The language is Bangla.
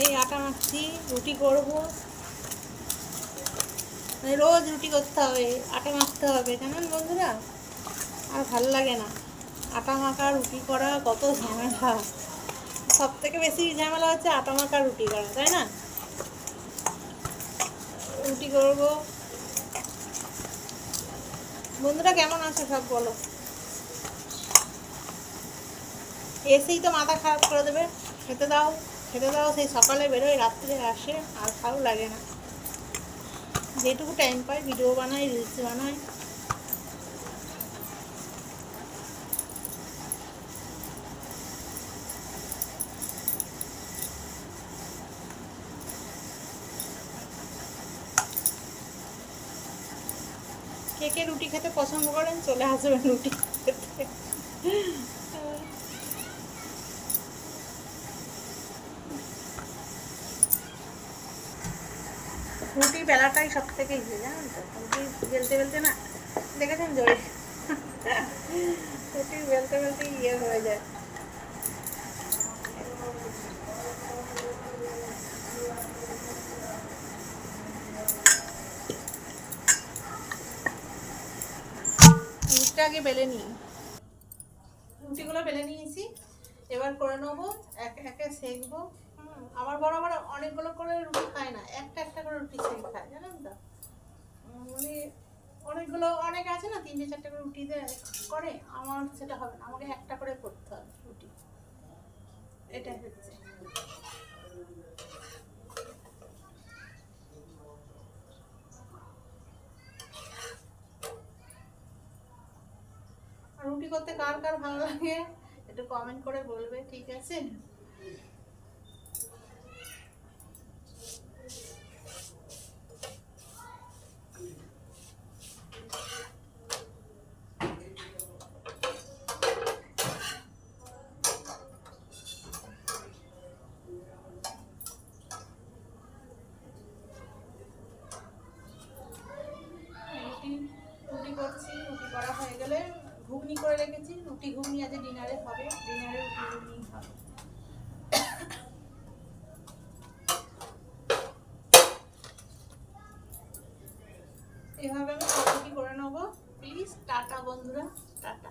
এই আটা মাখছি, রুটি করব। রোজ রুটি করতে হবে, আটা মাখতে হবে, জানেন বন্ধুরা। আর ভালো লাগে না আটা মাখা, রুটি করা কত ঝামেলা। সব থেকে বেশি ঝামেলা হচ্ছে আটা মাখা রুটি করা, তাই না? রুটি করব। বন্ধুরা কেমন আছো সব বলো। এসেই তো মাথা খারাপ করে দেবে। খেতে দাও খেতে দাও, সেই সকালে বেরোয় রাত্রে আসে, আর ভালো লাগে না। যেটুকু টাইম পাই ভিডিও বানাই, রিলস বানাই। কে কে রুটি খেতে পছন্দ করেন চলে আসবেন রুটি খেতে। রুটি বেলাটাই সব থেকে ইয়ে, জানেন তো। রুটি বেলতে বেলতে না, দেখেছেন জোরে, রুটি বেলতে বেলতে ইয়ে হয়ে যায়। রুটিটা আগে বেলে নিই, রুটিগুলো বেলে নিয়েছি। এবার করে নেবো, একে একে সেঁকবো। আমার বড় বড় অনেকগুলো করে রুটি খায় না, একটা একটা করে রুটি সেঁকে খায়, জানেন তো। মানে অনেকগুলো, অনেকে আছে না 3-4টা করে রুটি দেয় করে, আমার সেটা হবে না, আমাকে একটা করে করতে হবে রুটি। এটা হচ্ছে। রুটি করতে কার কার ভালো লাগে একটু কমেন্ট করে বলবে, ঠিক আছে? রুটি করছি, রুটি করা হয়ে গেলে ঘুগনি করে রেখেছি, রুটি ঘুগনি আজ ডিনারে হবে, ডিনারে রুটি ঘুগনি হবে। এভাবে আমি সব রুটি করে নেবো। প্লিজ টাটা বন্ধুরা, টাটা।